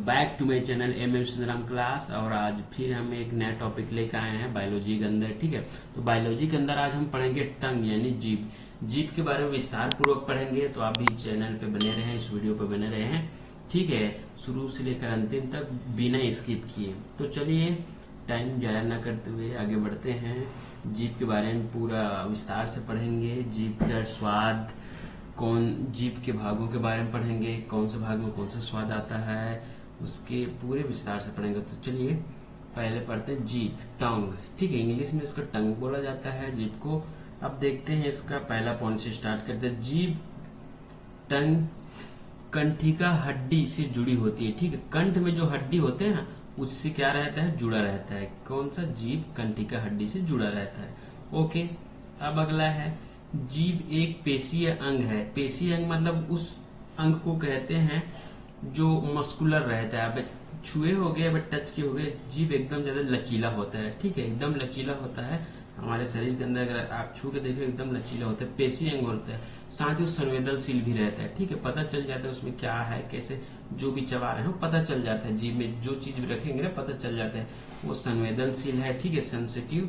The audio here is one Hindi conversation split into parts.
Back to my channel M Sundaram class. और आज फिर हम एक नया टॉपिक लेकर आए हैं बायोलॉजी के अंदर। ठीक है, तो बायोलॉजी के अंदर आज हम पढ़ेंगे टंग यानी जीभ। जीभ के बारे में विस्तार पूर्वक पढ़ेंगे, तो आप भी चैनल पे बने रहें, इस वीडियो पे बने रहें। ठीक है, शुरू से लेकर अंतिम तक बिना स्किप किए। तो चलिए टाइम जाया ना करते हुए आगे बढ़ते हैं। जीभ के बारे में पूरा विस्तार से पढ़ेंगे। जीभ का स्वाद, कौन जीभ के भागों के बारे में पढ़ेंगे, कौन से भाग में कौन सा स्वाद आता है, उसके पूरे विस्तार से पढ़ेंगे। तो चलिए पहले पढ़ते हैं जीभ, टंग। ठीक है, इंग्लिश में इसका टंग बोला जाता है जीभ को। अब देखते हैं इसका पहला पॉइंट से स्टार्ट करते हैं। जीभ टंग कंठिका हड्डी से जुड़ी होती है। ठीक है, कंठ में जो हड्डी होते हैं ना, उससे क्या रहता है, जुड़ा रहता है। कौन सा, जीभ कंठिका हड्डी से जुड़ा रहता है। ओके, अब अगला है जीभ एक पेशीय अंग है। पेशीय अंग मतलब उस अंग को कहते हैं जो मस्कुलर रहता है। अब छुए हो गए, अब टच के हो गए, जीभ एकदम ज्यादा लचीला होता है। ठीक है, एकदम लचीला होता है। हमारे शरीर के अंदर अगर आप छू के देखो एकदम लचीला होता है, पेशीय अंग होता है। साथ ही संवेदनशील भी रहता है। ठीक है, पता चल जाता है उसमें क्या है, कैसे जो भी चबा रहे हो पता चल जाता है। जीभ में जो चीज भी रखेंगे ना पता चल जाता है। वो संवेदनशील है। ठीक है, सेंसिटिव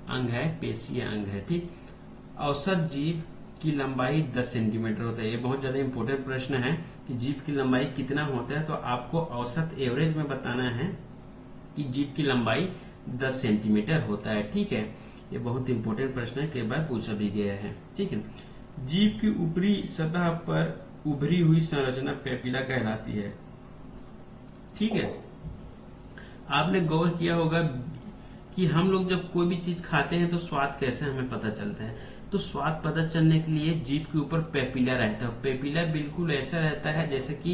अंग है, पेशीय अंग है। ठीक, औसत जीभ की लंबाई 10 सेंटीमीटर होता है। ये बहुत ज्यादा इंपॉर्टेंट प्रश्न है कि जीभ की लंबाई कितना होता है। तो आपको औसत एवरेज में बताना है कि जीभ की लंबाई 10 सेंटीमीटर होता है। ठीक है, ये बहुत इंपॉर्टेंट प्रश्न है, कई बार पूछा भी गया है। ठीक है, जीभ की ऊपरी सतह पर उभरी हुई संरचना पेपिला कहलाती है। ठीक है, आपने गौर किया होगा कि हम लोग जब कोई भी चीज खाते हैं तो स्वाद कैसे हमें पता चलता है। तो स्वाद पता चलने के लिए जीभ के ऊपर पेपिला रहता है। पेपिला बिल्कुल ऐसा रहता है जैसे कि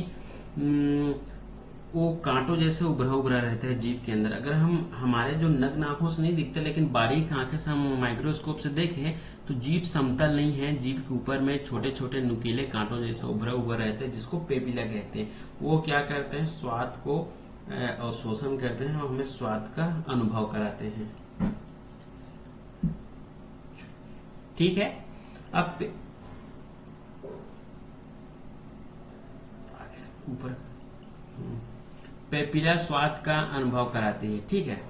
वो कांटों जैसे उभरा उभरा रहता है जीभ के अंदर। अगर हम हमारे जो नग्न आंखों से नहीं दिखता, लेकिन बारीक आंखें से हम माइक्रोस्कोप से देखें तो जीभ समतल नहीं है। जीभ के ऊपर में छोटे छोटे नुकीले कांटों जैसे उभरा उभरा रहते हैं, जिसको पेपिला कहते हैं। वो क्या करते हैं, स्वाद को अवशोषण करते हैं और हमें स्वाद का अनुभव कराते हैं। ठीक है, अब ऊपर पेपिला स्वाद का अनुभव कराती है। ठीक है,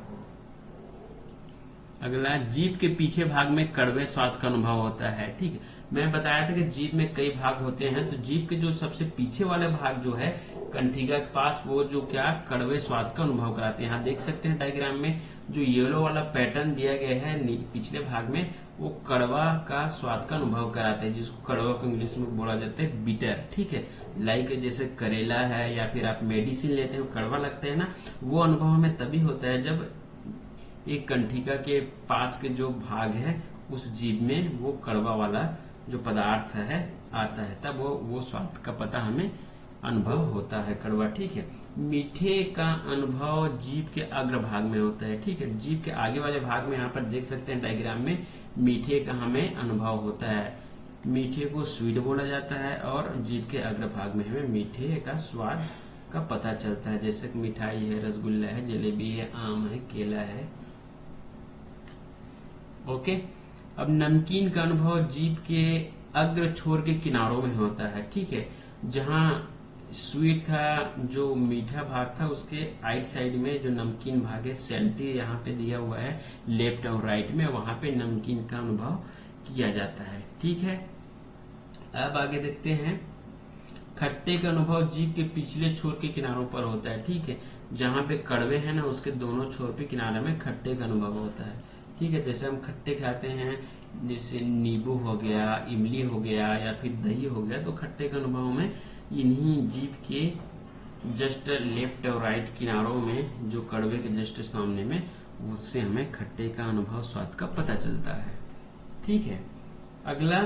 अगला जीभ के पीछे भाग में कड़वे स्वाद का अनुभव होता है। ठीक है, मैं बताया था कि जीभ में कई भाग होते हैं। तो जीभ के जो सबसे पीछे वाले भाग जो है कंठिका के पास, वो जो क्या कड़वे स्वाद का अनुभव कराते हैं। यहाँ देख सकते हैं डायग्राम में जो येलो वाला पैटर्न दिया गया है पिछले भाग में, वो कड़वा का स्वाद का अनुभव कराते हैं, जिसको कड़वा को इंग्लिश में बोला जाता है बिटर। ठीक है, लाइक जैसे करेला है या फिर आप मेडिसिन लेते हैं कड़वा लगता है ना, वो अनुभव हमें तभी होता है जब एक कंठिका के पास के जो भाग है उस जीभ में वो कड़वा वाला जो पदार्थ है आता है, तब वो स्वाद का पता हमें अनुभव होता है, कड़वा। ठीक है, मीठे का अनुभव जीभ के अग्र भाग में होता है। ठीक है, जीभ के आगे वाले भाग में यहाँ पर देख सकते हैं डायग्राम में मीठे का हमें अनुभव होता है। मीठे को स्वीट बोला जाता है और जीभ के अग्र भाग में हमें मीठे का स्वाद का पता चलता है। जैसे मिठाई है, रसगुल्ला है, जलेबी है, आम है, केला है। ओके, अब नमकीन का अनुभव जीभ के अग्र छोर के किनारों में होता है। ठीक है, जहां स्वीट था, जो मीठा भाग था, उसके राइट साइड में जो नमकीन भाग है, सैल्टी यहाँ पे दिया हुआ है लेफ्ट और राइट में, वहां पे नमकीन का अनुभव किया जाता है। ठीक है, अब आगे देखते हैं खट्टे का अनुभव जीभ के पिछले छोर के किनारों पर होता है। ठीक है, जहां पे कड़वे हैं ना, उसके दोनों छोर पे किनारे में खट्टे का अनुभव होता है। ठीक है, जैसे हम खट्टे खाते हैं, जैसे नींबू हो गया, इमली हो गया या फिर दही हो गया, तो खट्टे के अनुभव में इन्हीं जीभ के जस्ट लेफ्ट और राइट किनारों में जो कड़वे के जस्ट सामने में, उससे हमें खट्टे का अनुभव स्वाद का पता चलता है। ठीक है, अगला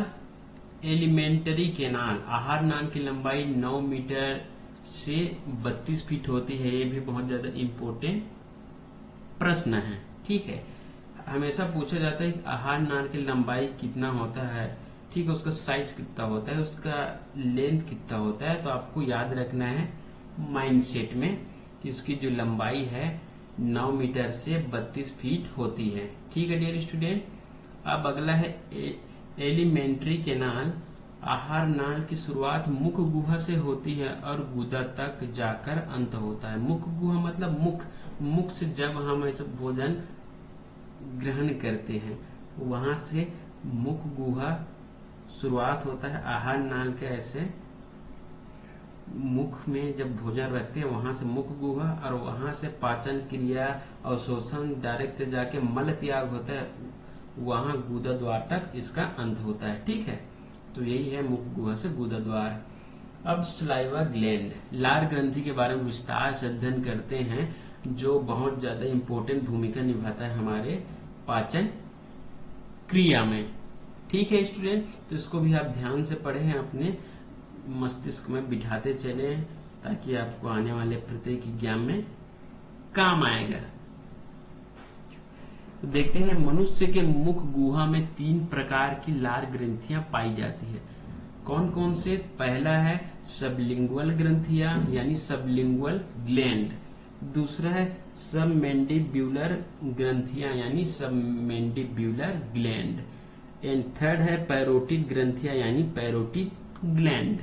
एलिमेंट्री कैनाल। आहार नाल की लंबाई 9 मीटर से 32 फीट होती है। ये भी बहुत ज्यादा इम्पोर्टेंट प्रश्न है। ठीक है, हमेशा पूछा जाता है कि आहार नाल की लंबाई कितना होता है। ठीक है, उसका साइज कितना होता है, उसका लेंथ कितना होता है। तो आपको याद रखना है माइंडसेट में कि उसकी जो लंबाई है 9 मीटर से 32 फीट होती है। ठीक है डियर स्टूडेंट, अब अगला है एलिमेंट्री कैनाल आहार नाल की शुरुआत मुख गुहा से होती है और गुदा तक जाकर अंत होता है। मुख गुहा मतलब मुख से जब हम ऐसा भोजन ग्रहण करते हैं वहां से मुख गुहा शुरुआत होता है। आहार नाल के ऐसे मुख में जब भोजन रखते हैं वहां से मुख गुहा, और वहां से पाचन क्रिया और शोषण डायरेक्ट जाके मल त्याग होता है, वहां गुदा द्वार तक इसका अंत होता है। ठीक है, तो यही है मुख गुहा से गुदा द्वार। अब सलाइवा ग्लैंड, लार ग्रंथि के बारे में विस्तार से अध्ययन करते हैं, जो बहुत ज्यादा इंपॉर्टेंट भूमिका निभाता है हमारे पाचन क्रिया में। ठीक है स्टूडेंट, तो इसको भी आप ध्यान से पढ़ें, अपने मस्तिष्क में बिठाते चले, ताकि आपको आने वाले प्रत्येक एग्जाम में काम आएगा। तो देखते हैं, मनुष्य के मुख गुहा में 3 प्रकार की लार ग्रंथियां पाई जाती है। कौन कौन से? पहला है सबलिंगुअल ग्रंथियां यानी सबलिंगुअल ग्लैंड। दूसरा है सबमैंडिब्यूलर ग्रंथियां यानी सबमैंडिब्यूलर ग्लैंड। एंड थर्ड है पैरोटिड ग्रंथियां यानी पैरोटिड ग्लैंड।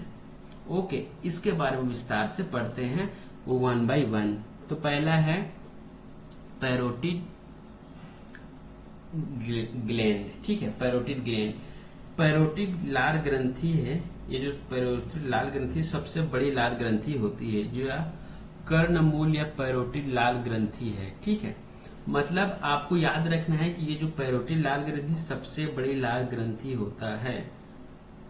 ओके, इसके बारे में विस्तार से पढ़ते हैं वो 1 by 1। तो पहला है पैरोटिड ग्लैंड। ठीक है, पैरोटिड ग्लैंड, पैरोटिड लार ग्रंथि है। ये जो पैरोटिड लार ग्रंथि सबसे बड़ी लार ग्रंथि होती है, जो कर्णमूल या पैरोटिड लार ग्रंथि है। ठीक है, मतलब आपको याद रखना है कि ये जो पैरोटिड लार ग्रंथि सबसे बड़ी लार ग्रंथि होता है।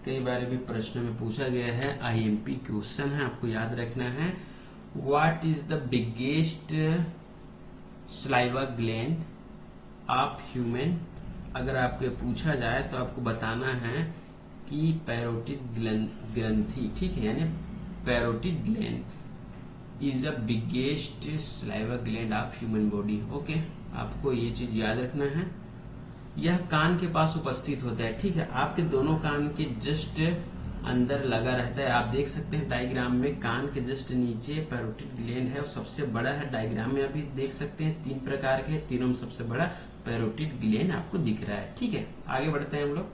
कई बार भी प्रश्न में पूछा गया है, आईएमपी क्वेश्चन है, आपको याद रखना है। What is the biggest saliva gland of human? अगर आपको पूछा जाए तो आपको बताना है कि पैरोटिड ग्रंथि, ठीक है, यानी parotid gland is the biggest saliva gland of human body. Okay, आपको ये चीज याद रखना है। यह कान के पास उपस्थित होता है। ठीक है, आपके दोनों कान के जस्ट अंदर लगा रहता है। आप देख सकते हैं डायग्राम में, कान के जस्ट नीचे पैरोटिड ग्लैंड है और सबसे बड़ा है। डायग्राम में अभी देख सकते हैं 3 प्रकार के, तीनों में सबसे बड़ा पैरोटिड ग्लैंड आपको दिख रहा है। ठीक है, आगे बढ़ते हैं हम लोग।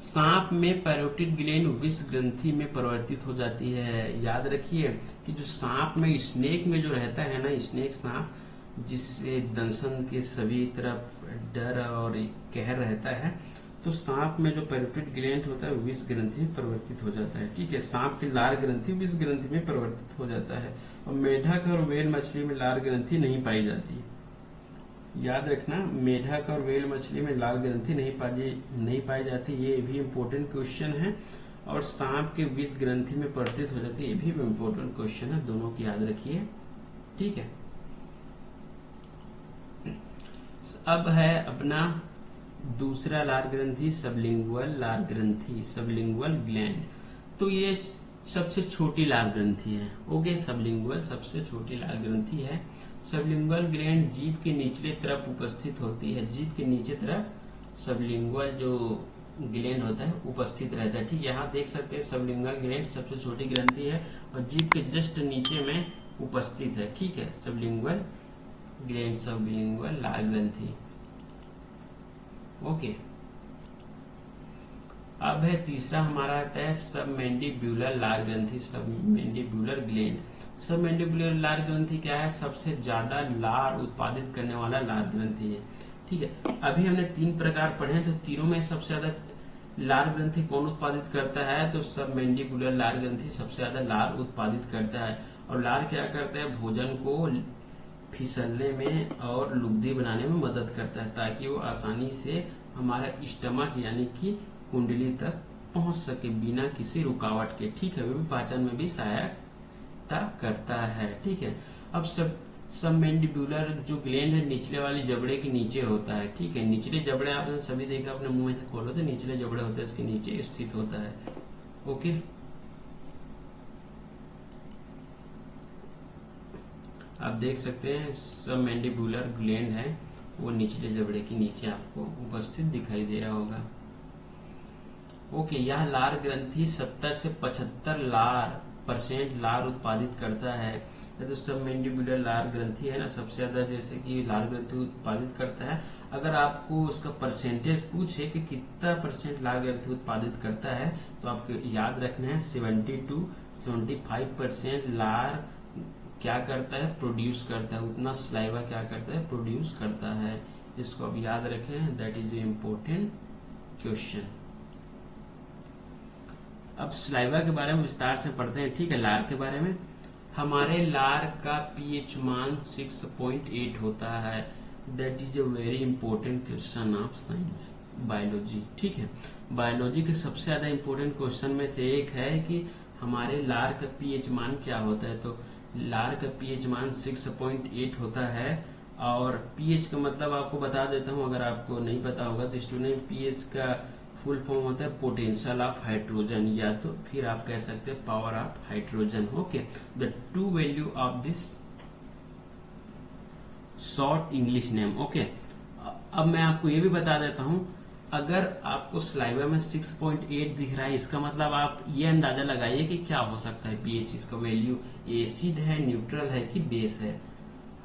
सांप में पैरोटिड ग्लैंड विष ग्रंथि में परिवर्तित हो जाती है। याद रखिए कि जो सांप में, स्नेक में जो रहता है ना, स्नेक सांप, जिससे दंशन के सभी तरफ डर और कहर रहता है, तो सांप में जो पैरोटिड ग्लैंड होता है विष ग्रंथि में परिवर्तित हो जाता है। ठीक है, सांप की लार ग्रंथि विष ग्रंथि में परिवर्तित हो जाता है। और मेढक और व्हेल मछली में लार ग्रंथि नहीं पाई जाती। याद रखना, मेढक और व्हेल मछली में लार ग्रंथि नहीं पाई जाती, ये भी इम्पोर्टेंट क्वेश्चन है। और सांप के विष ग्रंथि में परिवर्तित हो जाती है, ये भी इम्पोर्टेंट क्वेश्चन है, दोनों की याद रखिए। ठीक है, अब है अपना दूसरा लार ग्रंथि, सबलिंगुअल लार ग्रंथि, सबलिंगुअल ग्लैंड। तो ये सबसे छोटी लार ग्रंथि है। ओके, सबलिंगुअल सबसे छोटी लार ग्रंथि है। सबलिंगुअल ग्लैंड जीभ के निचले तरफ उपस्थित होती है। जीभ के नीचे तरफ सबलिंगुअल जो ग्लैंड होता है उपस्थित रहता है। ठीक, यहाँ देख सकते हैं सबलिंगुअल ग्लैंड सबसे छोटी ग्रंथि है और जीभ के जस्ट नीचे में उपस्थित है। ठीक है, सबलिंगुअल ग्लैंड, सबलिंगुअल लार ग्रंथि। ओके, अब है तीसरा हमारा आता है सबमैंडिब्यूलर लार ग्रंथि, सबमैंडिब्यूलर ग्लैंड। सबमैंडिब्यूलर लार ग्रंथि क्या है? सबसे ज्यादा लार उत्पादित करने वाला लार ग्रंथि है। ठीक है, अभी हमने 3 प्रकार पढ़े हैं, तो तीनों में सबसे ज्यादा लार ग्रंथि कौन उत्पादित करता है? तो सबमैंडिब्यूलर लार ग्रंथि सबसे ज्यादा लार उत्पादित करता है। और लार क्या करता है? भोजन को फिसलने में और लुगदी बनाने में मदद करता है, ताकि वो आसानी से हमारा स्टमक यानी कि कुंडली तक पहुंच सके बिना किसी रुकावट के। ठीक है, वो भी पाचन में भी सहायता करता है। ठीक है, अब सबमैंडिब्यूलर जो ग्लैंड है निचले वाली जबड़े के नीचे होता है। ठीक है, निचले जबड़े आपने सभी देखा, अपने मुंह में से खोलो तो निचले जबड़े होते हैं, इसके नीचे स्थित होता है। ओके, आप देख सकते हैं सबमैंडिब्यूलर ग्लैंड है वो निचले जबड़े के नीचे आपको उपस्थित दिखाई दे रहा होगा। ओके, यह लार ग्रंथि 70 से 75 लार परसेंट लार उत्पादित करता है, तो सब मैंडिबुलर लार ग्रंथि है ना, सबसे ज्यादा जैसे कि लार ग्रंथि उत्पादित करता है। अगर आपको उसका परसेंटेज पूछे कि कितना परसेंट लार ग्रंथि उत्पादित करता है, तो आपको याद रखना है 70 to 75% लार क्या करता है, प्रोड्यूस करता है, उतना स्लाइवा क्या करता है, प्रोड्यूस करता है। इसको अब याद रखें, that is a important question. अब स्लाइवा के बारे में विस्तार से पढ़ते हैं, ठीक है। लार के बारे में, हमारे लार का पीएच मान 6.8 होता है। That is a very important question of science biology, ठीक है। बायोलॉजी के सबसे ज्यादा इंपॉर्टेंट क्वेश्चन में से एक है कि हमारे लार का पीएच मान क्या होता है। तो लार का पीएच मान 6.8 होता है, और पीएच का मतलब आपको बता देता हूं, अगर आपको नहीं पता होगा तो स्टूडेंट, पीएच का फुल फॉर्म होता है पोटेंशियल ऑफ हाइड्रोजन, या तो फिर आप कह सकते हैं power of hydrogen. Okay, the two value of this short English name. Okay, अब मैं आपको ये भी बता देता हूं, अगर आपको स्लाइवा में 6.8 दिख रहा है, इसका मतलब आप ये अंदाजा लगाइए कि क्या हो सकता है पीएच, इसका वैल्यू एसिड है, न्यूट्रल है कि बेस है,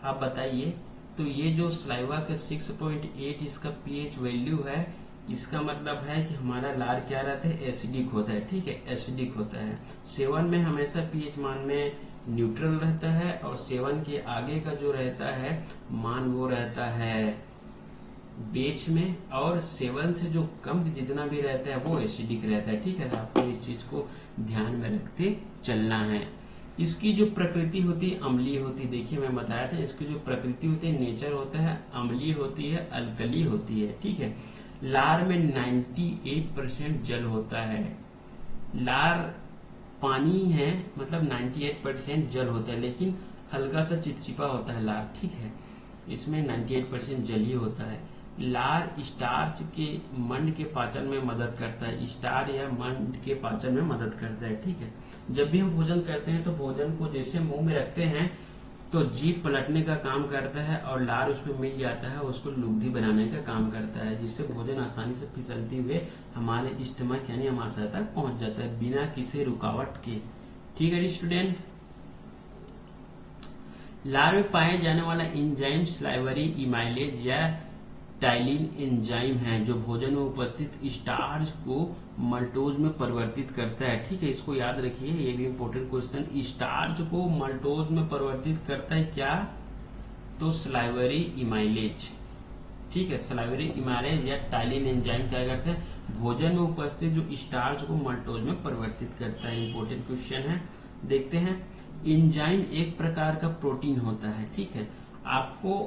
आप बताइए। तो ये जो स्लाइवा का 6.8 इसका पीएच वैल्यू है, इसका मतलब है कि हमारा लार क्या रहता है, एसिडिक होता है, ठीक है, एसिडिक होता है। सेवन में हमेशा पीएच मान में न्यूट्रल रहता है, और सेवन के आगे का जो रहता है मान वो रहता है बेच में, और सेवन से जो कम जितना भी रहता है वो एसिडिक रहता है, ठीक है। आपको इस चीज को ध्यान में रखते चलना है। इसकी जो प्रकृति होती है अम्लीय होती है, देखिए मैं बताया था, इसकी जो प्रकृति होती है, नेचर होता है अम्लीय होती है, अल्कली होती है, ठीक है। लार में 98% जल होता है। लार पानी है, मतलब 98% जल होता है, लेकिन हल्का सा चिपचिपा होता है लार, ठीक है। इसमें 98% जल ही होता है। लार स्टार्च के मंड के पाचन में मदद करता है, स्टार या मंड के पाचन में मदद करता है, ठीक है। जब भी हम भोजन करते हैं तो भोजन को जैसे मुंह में रखते हैं तो जीभ पलटने का काम करता है, और लार उसमें मिल जाता है, उसको लुगदी बनाने का काम करता है, जिससे भोजन आसानी से फिसलते हुए हमारे स्टमक यानी अमाशय तक पहुंच जाता है बिना किसी रुकावट के, ठीक है स्टूडेंट। लार में पाए जाने वाला एंजाइम स्लाइवरी इमाइलेज या टाइलिन एंजाइम है, जो भोजन में उपस्थित स्टार्च को मल्टोज में परिवर्तित करता है, ठीक है। इसको याद रखिए, ये भी इंपॉर्टेंट क्वेश्चन। स्टार्च को मल्टोज में परिवर्तित करता है क्या, तो स्लाइवरी इमाइलेज, ठीक है। स्लाइवरी इमाइलेज या टाइलिन एंजाइम क्या करते हैं, भोजन में उपस्थित जो स्टार्च को मल्टोज में परिवर्तित करता है। इंपॉर्टेंट क्वेश्चन है, देखते हैं। एंजाइम एक प्रकार का प्रोटीन होता है, ठीक है। आपको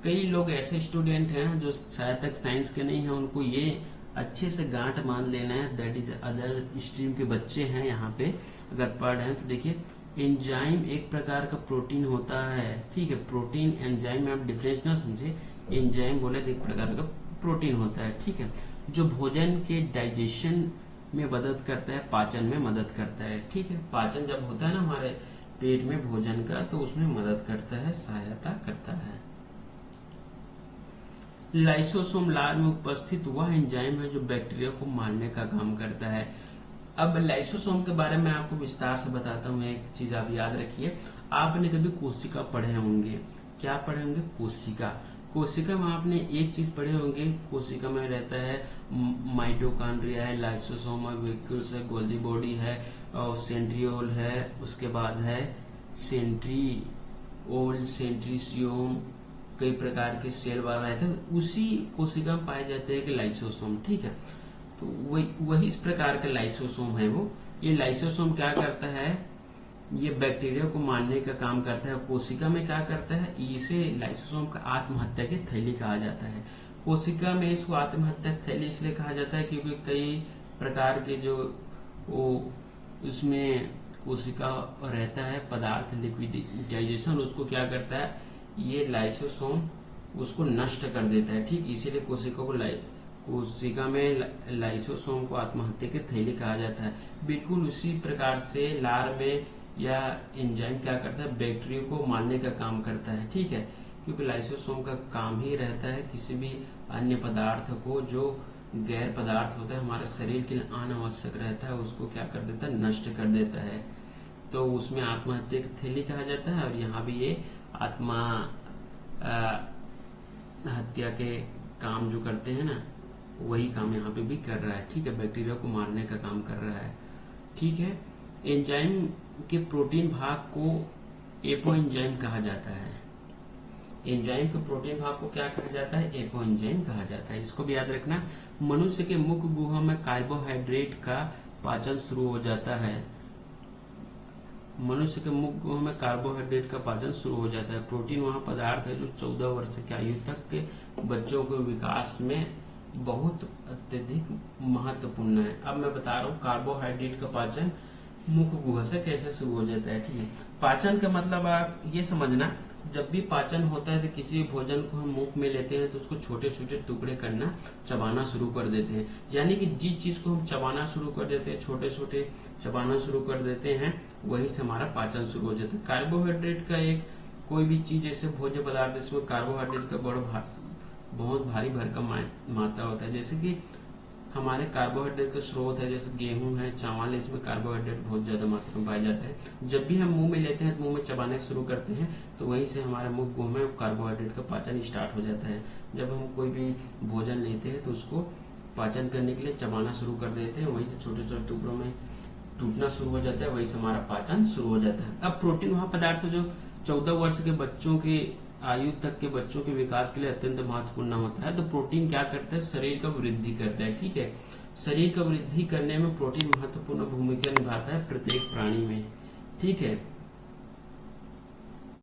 कई लोग ऐसे स्टूडेंट हैं जो शायद तक साइंस के नहीं है, उनको ये अच्छे से गांठ मान लेना है, दैट इज अदर स्ट्रीम के बच्चे हैं यहाँ पे अगर पढ़ रहे हैं तो देखिए, एंजाइम एक प्रकार का प्रोटीन होता है, ठीक है। प्रोटीन एंजाइम में आप डिफरेंस ना समझे, एंजाइम बोले तो एक प्रकार का प्रोटीन होता है, ठीक है, जो भोजन के डाइजेशन में मदद करता है, पाचन में मदद करता है, ठीक है। पाचन जब होता है ना हमारे पेट में भोजन का, तो उसमें मदद करता है, सहायता करता है। लाइसोसोम लार में उपस्थित वह एंजाइम है जो बैक्टीरिया को मारने का काम करता है। अब लाइसोसोम के बारे में आपको विस्तार से बताता हूँ। एक चीज आप याद रखिए, आपने कभी कोशिका पढ़े होंगे, क्या पढ़े होंगे, कोशिका। कोशिका में आपने एक चीज पढ़े होंगे, कोशिका में रहता है माइटोकॉन्ड्रिया है, लाइसोसोम है, वैक्यूल्स है, गोल्गी बॉडी है, और सेंट्रियोल है, उसके बाद है सेंट्रियोल, सेंट्रीसियोम, कई प्रकार के सेल वाला रहते हैं, उसी कोशिका में पाए जाते हैं कि लाइसोसोम, ठीक है। तो वही इस प्रकार का लाइसोसोम है वो। ये लाइसोसोम क्या करता है, ये बैक्टीरिया को मारने का काम करता है। कोशिका में क्या करता है, इसे लाइसोसोम का आत्महत्या की थैली कहा जाता है। कोशिका में इसको आत्महत्या की थैली इसलिए कहा जाता है क्योंकि कई प्रकार के जो वो उसमें कोशिका रहता है पदार्थ, लिक्विडाइजेशन, उसको क्या करता है, ये लाइसोसोम उसको नष्ट कर देता है, ठीक। इसीलिए कोशिका में लाइसोसोम को आत्महत्या की थैली कहा जाता है। बिल्कुल उसी प्रकार से लार में या एंजाइम क्या करता है, बैक्टीरिया को मारने का काम करता है, ठीक है। क्योंकि लाइसोसोम का काम ही रहता है किसी भी अन्य पदार्थ को, जो गैर पदार्थ होता है हमारे शरीर के लिए अनावश्यक रहता है, उसको क्या कर देता है, नष्ट कर देता है। तो उसमें आत्महत्या की थैली कहा जाता है, और यहाँ भी ये हत्या के काम जो करते हैं ना, वही काम यहाँ पे भी कर रहा है। ठीक है, बैक्टीरिया को मारने का काम कर रहा है। ठीक है, एंजाइम के प्रोटीन भाग को एपोएंजाइम कहा जाता है। एंजाइम के प्रोटीन भाग को क्या कहा जाता है? एपोएंजाइम कहा जाता है। इसको भी याद रखना। मनुष्य के मुख गुहा में कार्बोहाइड्रेट का पाचन शुरू हो जाता है। मनुष्य के मुख गुहा में कार्बोहाइड्रेट का पाचन शुरू हो जाता है। प्रोटीन वह पदार्थ है जो 14 वर्ष की आयु तक के बच्चों के विकास में बहुत अत्यधिक महत्वपूर्ण है। अब मैं बता रहा हूँ कार्बोहाइड्रेट का पाचन मुख गुहा से कैसे शुरू हो जाता है। ठीक है, पाचन का मतलब आप ये समझना, जब भी पाचन होता है तो किसी भोजन को हम मुंह में लेते हैं तो उसको छोटे छोटे टुकड़े करना, चबाना शुरू कर देते हैं। यानी कि जिस चीज को हम चबाना शुरू कर देते हैं, छोटे छोटे चबाना शुरू कर देते हैं, वही से हमारा पाचन शुरू हो जाता है। कार्बोहाइड्रेट का एक कोई भी चीज जैसे भोज्य पदार्थ, इसमें कार्बोहाइड्रेट का बहुत भारी भरकम मात्रा होता है। जैसे कि हमारे कार्बोहाइड्रेट का स्रोत है, जैसे गेहूं है, चावल है, इसमें कार्बोहाइड्रेट बहुत ज्यादा मात्रा में पाया जाता है। जब भी हम मुंह में लेते हैं तो मुंह में चबाने शुरू करते हैं, तो वहीं से हमारे मुंह गुहा में कार्बोहाइड्रेट का पाचन स्टार्ट हो जाता है। जब हम कोई भी भोजन लेते हैं तो उसको पाचन करने के लिए चबाना शुरू कर देते हैं, वहीं से छोटे छोटे टुकड़ों में टूटना शुरू हो जाता है, वहीं से हमारा पाचन शुरू हो जाता है। अब प्रोटीन वह पदार्थ है जो 14 वर्ष के बच्चों के आयु तक के बच्चों के विकास के लिए अत्यंत महत्वपूर्ण होता है। तो प्रोटीन क्या करता है? शरीर का वृद्धि करता है। ठीक है, शरीर का वृद्धि करने में प्रोटीन महत्वपूर्ण भूमिका निभाता है प्रत्येक प्राणी में। ठीक है,